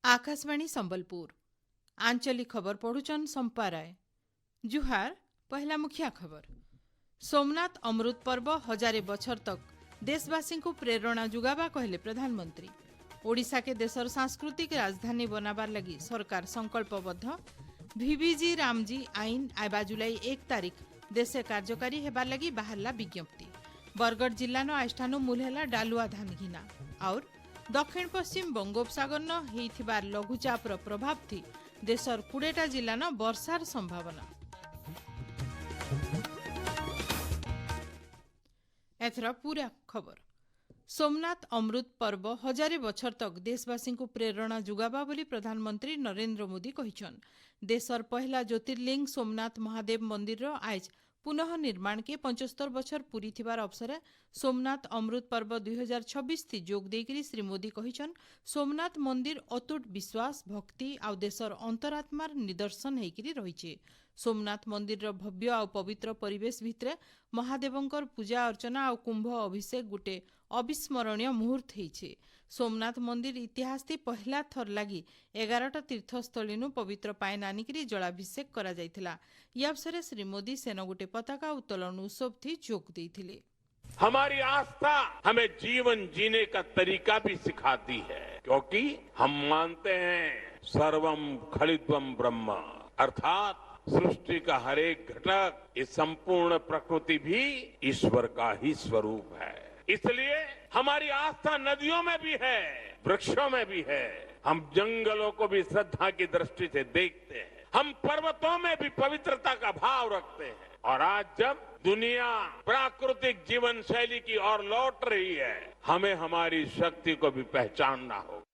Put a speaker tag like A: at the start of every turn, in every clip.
A: आकाशवाणी संबलपुर आंचलिक खबर पढ़ुचन संपा राय। जुहार। पहला मुखिया खबर। सोमनाथ अमृत पर्व हजारे बछर तक देशवासी को प्रेरणा जुगाबा कहले प्रधानमंत्री। ओडिशा के देशर सांस्कृतिक राजधानी बनाबार लगी सरकार संकल्पबद्ध। भिविजी रामजी आईन आइबा जुलाई 1 तारीख देशे कार्यकारी हेबार लगी बाहरला विज्ञप्ति। बरगढ़ जिल्लानो आइष्ठानु मूल डालुआ धान घिना और दक्षिण पश्चिम बंगोपसागर न लघुचापर प्रभाव थी देशर 20टा जिल्लानो वर्षार संभावना। एथरा पूरा खबर। सोमनाथ अमृत पर्व हजारे बछर तक देशवासी को प्रेरणा जुगाबा बोली प्रधानमंत्री नरेंद्र मोदी कहिछन। देशर पहला ज्योतिर्लिंग सोमनाथ महादेव मंदिर आज पुनः निर्माण के 75 बछर पूरी थिबार अवसर सोमनाथ अमृत पर्व 2026 थी जोग देकरी श्री मोदी कहिछन सोमनाथ मंदिर अतुट विश्वास भक्ति आउ देशर अंतरात्मार निदर्शन हेकिरी रहिछे। सोमनाथ मंदिर रो भव्य आउ पवित्र परिवेश भितरे महादेवंकर पूजा अर्चना आउ कुंभ अभिषेक गुटे अविस्मरणीय मुहूर्त हेइछे। सोमनाथ मंदिर इतिहास थी पहला थर लगी 11टा तीर्थस्थलीनु पवित्र पायन आनिकरी जलाभिषेक करा जायथिला। ई अवसरे श्री मोदी सेन गुटे पताका उत्तोलन उत्सव थी जोग देइथिले।
B: हमारी आस्था हमें जीवन जीने का तरीका भी सिखाती है, क्योंकि हम मानते हैं सर्वम खलिद्वम ब्रह्म, अर्थात सृष्टि का हर एक घटक, इस संपूर्ण प्रकृति भी ईश्वर का ही स्वरूप है। इसलिए हमारी आस्था नदियों में भी है, वृक्षों में भी है। हम जंगलों को भी श्रद्धा की दृष्टि से देखते हैं, हम पर्वतों में भी पवित्रता का भाव रखते हैं। और आज जब दुनिया प्राकृतिक जीवन शैली की ओर लौट रही है, हमें हमारी शक्ति को भी पहचानना होगा।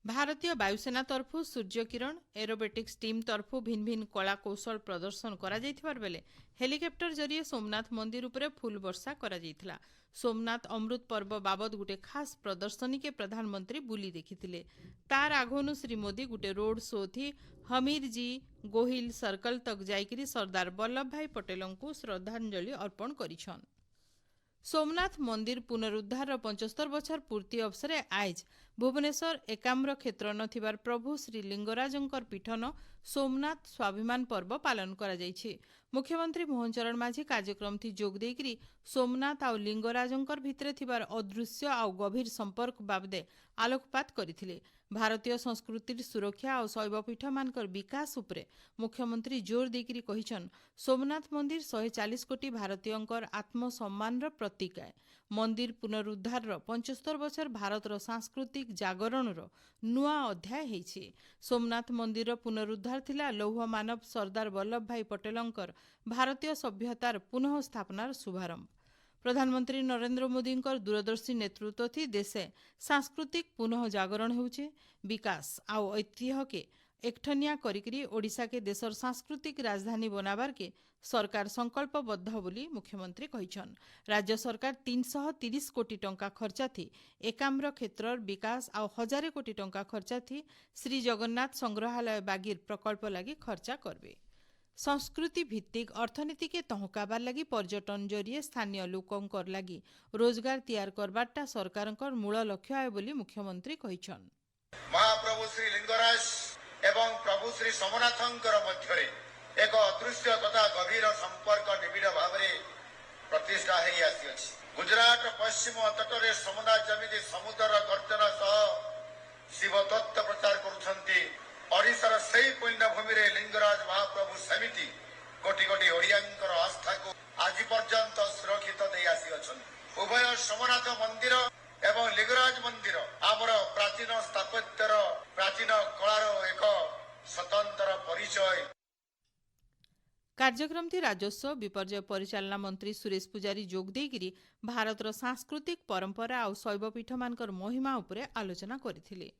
A: भारतीय वायुसेना तरफु सूर्य किरण एरोबेटिक्स टीम तरफु भिन्न भिन्न कला कौशल प्रदर्शन करा जायथिबार बेले हेलिकॉप्टर जरिए सोमनाथ मंदिर उपरे फूल वर्षा करा जायथिला। सोमनाथ अमृत पर्व बाबद गुटे खास प्रदर्शनी के प्रधानमंत्री बुली देखिथिले। तार आगोनु श्री मोदी गुटे रोड शो थी हमीर जी गोहिल सर्कल तक जाइकरी सरदार वल्लभ भाई पटेलंकु श्रद्धांजलि अर्पण करिछन। सोमनाथ मंदिर पुनरुद्धार 75 बछर पूर्ति अवसर आज भुवनेश्वर एकाम्र क्षेत्र नथिबार प्रभु श्री लिंगराजंकर पीठन सोमनाथ स्वाभिमान पर्व पालन करा जायछि। मुख्यमंत्री मोहन चरण माझी कार्यक्रम थी जोग देकरी सोमनाथ आउ लिंगराजंकर भितरे थिबार अदृश्य आउ गभीर संपर्क बाबदे आलोकपात करिथिले। भारतीय संस्कृतिर सुरक्षा और शैवपीठ मानकर विकास उपरे मुख्यमंत्री जोर देकरी कहिछन सोमनाथ मंदिर 140 कोटी भारतीयंकर आत्मसम्मान प्रतीक है। मंदिर पुनरुद्धार 75 बछर भारतर सांस्कृतिक जागरण नुआ अध्याय हेछि। सोमनाथ मंदिर पुनरुद्धार थिला लौह मानव सरदार वल्लभ भाई पटेलंकर भारतीय सभ्यतार पुनः स्थापनार शुभारंभ। प्रधानमंत्री नरेंद्र मोदी दूरदर्शी नेतृत्व थी देशे सांस्कृतिक पुनः जागरण होउछे। विकास आउ ऐतिह्य के एकठनिया करिकरी ओडिशा के देशर सांस्कृतिक राजधानी बनाबार के सरकार संकल्पबद्ध बोली मुख्यमंत्री कहिछन। राज्य सरकार 330 कोटी टंका खर्चा थी एकाम्र क्षेत्रर विकास आउ हजारे कोटी टंका खर्चा थी श्री जगन्नाथ संग्रहालय बागीर प्रकल्प लगी खर्चा करबे। संस्कृति भित्तिक अर्थनीति के तहकाबार लगी पर्यटन जरिए स्थानीय लोकंकर लगी रोजगार तैयार करबाटा सरकारंकर मूल लक्ष्य है बोली मुख्यमंत्री कहिछन।
C: महाप्रभु श्री लिंगराज एवं प्रभु श्री सोमनाथंकर मध्यरे एक अदृश्य तथा गभीर संपर्क निबिड़ भाव प्रतिष्ठा है आसी। गुजरात पश्चिम तटरे सोमनाथ जमी समुद्र गर्जन सह शिव तत्व प्रचार करुछंती। ओडिशार सही पुण्यभूमि लिंगराज महाप्रभु समिति कोटि कोटि ओडियांकर आस्था को आज पर्यंत सुरक्षित दे आसी अछंती। उभय सोमनाथ मंदिर एवं लिंगराज मंदिर आमर प्राचीन स्थापत्यर प्राचीन कलार एक स्वतंत्र परिचय।
A: कार्यक्रम थी राजस्व विपर्यय परिचालना मंत्री सुरेश पुजारी जोग देगिरी भारतर सांस्कृतिक परंपरा और शैवपीठ मानकर महिमा उपरे आलोचना करथिले।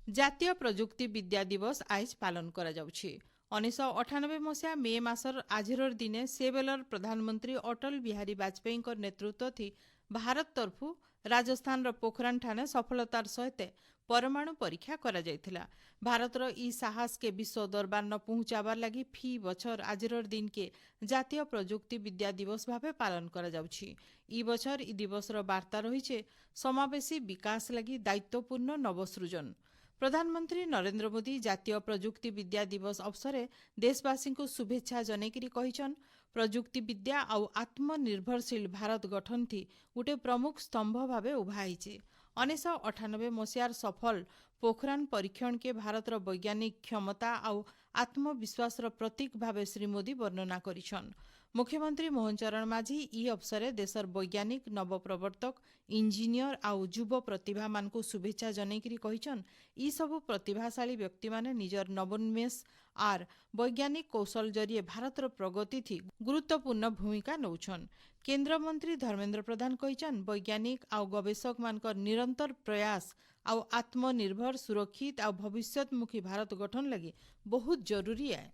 A: जातीय प्रजुक्ति विद्या दिवस आज पालन करा जाउछि। 1998 मसीहा मे मासर आजिर दिने सेवेलर प्रधानमंत्री अटल बिहारी वाजपेयी नेतृत्व थी भारत तरफु राजस्थान पोखरान ठाने सफलतार सहित परमाणु परीक्षा करा जायथिला। भारतर ई साहस के विश्व दरबार न पहुंचाबार लगी फी बछर आजिर दिन के जातीय प्रजुक्ति विद्या दिवस भावे पालन करा जाउछि। ई बछर ई दिवसर वार्ता रहिछे समावेशी विकास लगी दायित्वपूर्ण नवसृजन। प्रधानमंत्री नरेंद्र मोदी जातीय प्रजुक्ति विद्या दिवस अवसर देशवासी को शुभेच्छा जनैकरी कहिछन प्रजुक्ति विद्या आउ आत्मनिर्भरशील भारत गठन थी गोटे प्रमुख स्तंभ भावे उभाइछे 1998 मसीहार सफल पोखरान परीक्षण के भारतर वैज्ञानिक क्षमता आउ आत्मविश्वास प्रतीक भावे श्री मोदी वर्णना करिछन। मुख्यमंत्री मोहन चरण माझी ई अवसर देशर वैज्ञानिक नवप्रवर्तक इंजीनियर आउ युव प्रतिभा मानकु शुभेच्छा जनैकरी कहिछन ई सबु प्रतिभाशाली व्यक्ति माने निजर नवोन्मेष आर वैज्ञानिक कौशल जरिए भारतर प्रगति थी गुरुत्वपूर्ण भूमिका नौछन। केंद्र मंत्री धर्मेंद्र प्रधान कहिछन वैज्ञानिक आउ गवेषक मानकर निरंतर प्रयास आउ आत्मनिर्भर सुरक्षित आउ भविष्यतमुखी भारत गठन लगी बहुत जरूरी है।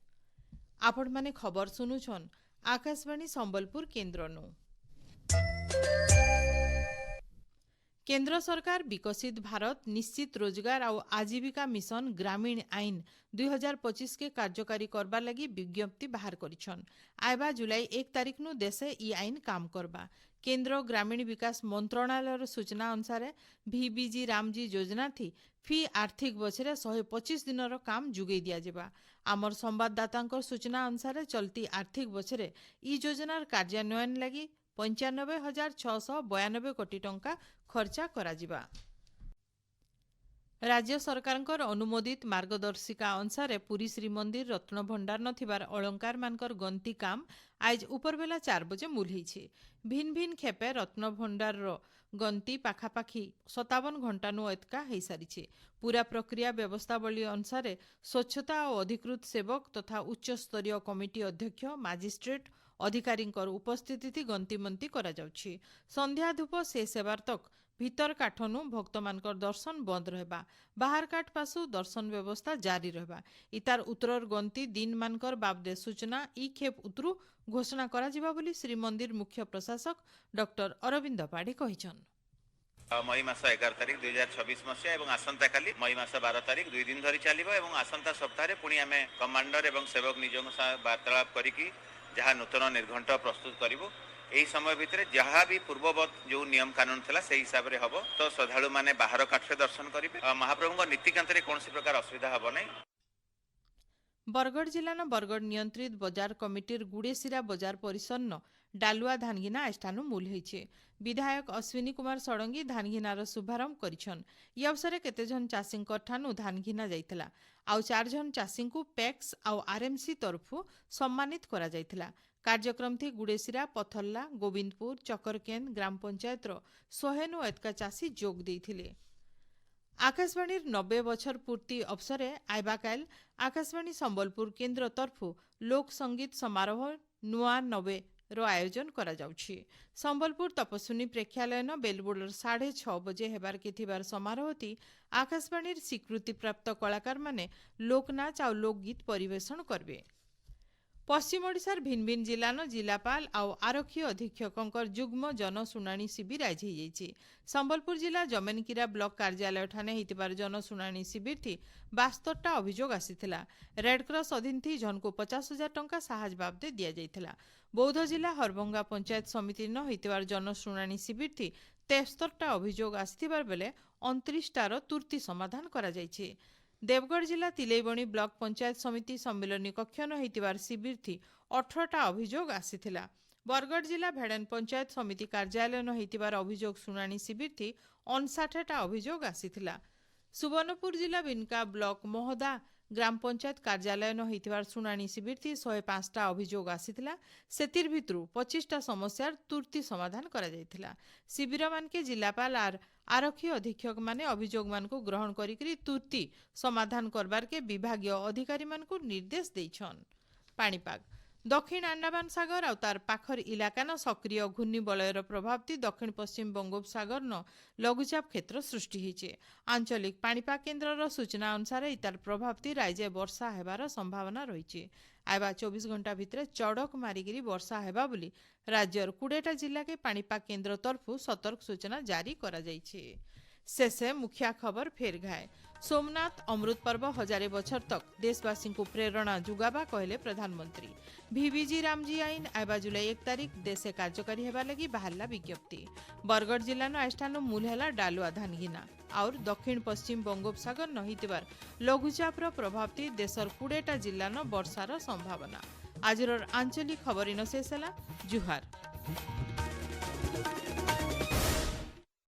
A: आपण माने खबर सुनुछन आकाशवाणी संबलपुर केन्द्रनु। केंद्र सरकार विकसित भारत निश्चित रोजगार और आजीविका मिशन ग्रामीण आईन 2025 के कार्यकारी करबा लगी विज्ञप्ति बाहर करिछन। आयबा जुलाई 1 तारिख नु देशे ई आईन काम करबा। केंद्र ग्रामीण विकास मंत्रालय सूचना अनुसार VBG रामजी योजना थी फी आर्थिक बछरे 125 दिन काम जुगै दिया जेबा। आमर संवाददाता सूचना अनुसार चलती आर्थिक बछरे ई योजनार कार्यान्वयन लगी 95,692 कोटी टंका खर्चा करा जिबा। राज्य सरकारଙ୍କର अनुमोदित मार्गदर्शिका अनुसार पुरी श्रीमंदिर रत्न भंडार नथिबार अलंकार मानकर गंती काम आज उपरबेला 4 बजे मूल होईছে। भिन्न भिन्न खेपे रत्न भंडार गंती पाखापाखी 57 घंटा नु एतका हो सारी। पूरा प्रक्रिया व्यवस्थावली अनुसार स्वच्छता और अधिकृत सेवक तथा उच्च स्तरीय कमिटी अध्यक्ष मजिस्ट्रेट अधिकारी उपस्थिति गंतीमंती करा जाउछि। संध्या धूप से सेवार तक भीतर काठनु भक्त मानकर दर्शन बंद रहबा। बाहर काठ पासु दर्शन व्यवस्था जारी रहबा। इतार उतरर गंती दिन मानकर बाबदे सूचना ई खेप उतरु घोषणा करा जिबा बोली श्रीमंदिर मुख्य प्रशासक डॉक्टर अरविंद पाढ़ी कहिछन।
D: मई मास 11 तारिख 2026 मसीहा एवं आसंता काली मई मास 12 तारिख 2 दिन धरी चलिबो एवं आसंता सप्ताह पुणी आमे कमांडर एवं सेवक निजों वार्तालाप करिकी जहाँ नूतन निर्घंट प्रस्तुत करिबो। एही समय भितर जहाँ भी पूर्ववत जो नियम कानून थिला से हिसाब रे हबो। तो श्रद्धालु माने बाहर काठरे दर्शन करिबे। महाप्रभुଙ୍କ नीतिकांत रे कोनसी प्रकार असुविधा हबो नै।
A: बरगढ़ जिल्लान बरगढ़ नियंत्रित बजार कमिटीर गुड़ेसिरा बजार परिसरन डालुआ धानघिना आष्ठानु मूल होईছে। विधायक अश्विनी कुमार षडंगी धानघिनार शुभारंभ करिछन। ई अवसर केतेजन चाषींकर ठानु धानघिना जाइतला आउ 4 जन चाषींकु पैक्स आउ RMC तरफु सम्मानित करा जाइतला। कार्यक्रम थी गुड़ेसिरा पथल्ला गोविंदपुर चकरकेन ग्राम पंचायतर 100 नु एतका चाषी जोग देइथिले। आकाशवाणीर 90 बछर पूर्ति अवसरे आइबाकाल आकाशवाणी संबलपुर केन्द्र तरफु लोक संगीत समारोह नुआ 90 रो आयोजन करा जाउछि। संबलपुर तपस्विनी प्रेक्षालयन बेलबुडर 6:30 बजे हेबार के थिबार समारोह थी आकाशवाणीर स्वीकृति प्राप्त कलाकार माने लोकनाच आ लोकगीत परिवेषण करबे। पश्चिम ओडिशार भिन्न भिन्न जिलान जिलापाल आउ आरक्षी अधीक्षकंकर जुग्म जनशुणाणी शिविर आज होइछि। संबलपुर जिला जमेनकीरा ब्लॉक कार्यालय ठाने हितबार जनशुणाणी शिविर थी 72टा अभियोग आसीथिला। रेडक्रॉस अधीन थी जनको 50,000 टंका साहाय्य बाबदे दिया जाइथिला। बौद्ध जिला हरभंगा पंचायत समिति न हितबार जनशुणाणी शिविर थी 73टा अभियोग आसीथिबार बेले 29टार तुर्ती समाधान करा जाइछि। देवगढ़ जिला तिलैबणी ब्लॉक पंचायत समिति सम्मिलनी कक्ष न हितबार शिविर थी 18टा अभियोग आसीथिला। बरगढ़ जिला भेड़न पंचायत समिति कार्यालय न हितबार अभियोग शुणाणी शिविर थी 59टा अभियोग आसीथिला। सुवर्णपुर जिला बिनका ब्लॉक मोहदा ग्राम पंचायत कार्यालय न हितबार शुणाणी शिविर थी 105टा अभियोग आसीथिला। सेतिर भितरु 25टा समस्यार तुर्ती समाधान करा जाइथिला। शिविर मानके जिलापाल आर आरक्षी अधीक्षक माने अभियोग मानकु ग्रहण करिकरी तुर्ती समाधान करबार के विभागीय अधिकारी मानकु निर्देश देइछन। पाणीपाग दक्षिण अंडमान सागर और तार पाखर इलाकान सक्रिय घूर्णिबलयर प्रभाव थी दक्षिण पश्चिम बंगोपसागर न लघुचाप क्षेत्र सृष्टि होइছে। आंचलिक पाणीपाग केन्द्रर सूचना अनुसार इतार प्रभाव थी राज्य वर्षा हेबार संभावना रही। आयबा 24 घंटा भितर चड़क मारिकी वर्षा हेबा बोली राज्यर 20टा जिला के पाणीपाग केन्द्र तरफु सतर्क सूचना जारी करा जाइছে। शेषे मुखिया खबर फेर घाए सोमनाथ अमृत पर्व हजारे बछर तक देशवासी को प्रेरणा जुगाबा कहले प्रधानमंत्री। VBG रामजी आईन आइबा जुलाई 1 तारिख देशे कार्यकारी हेबा लगी बाहरला विज्ञप्ति। बरगढ़ जिल्ला आस्थान मूल है डालुआ धानगिना और दक्षिण पश्चिम बंगोपसागर नहितबार लघुचापर प्रभाव देशर 20टा जिल्लान वर्षार संभावना। आजर आंचलिक खबर इन शेष है। जुहार।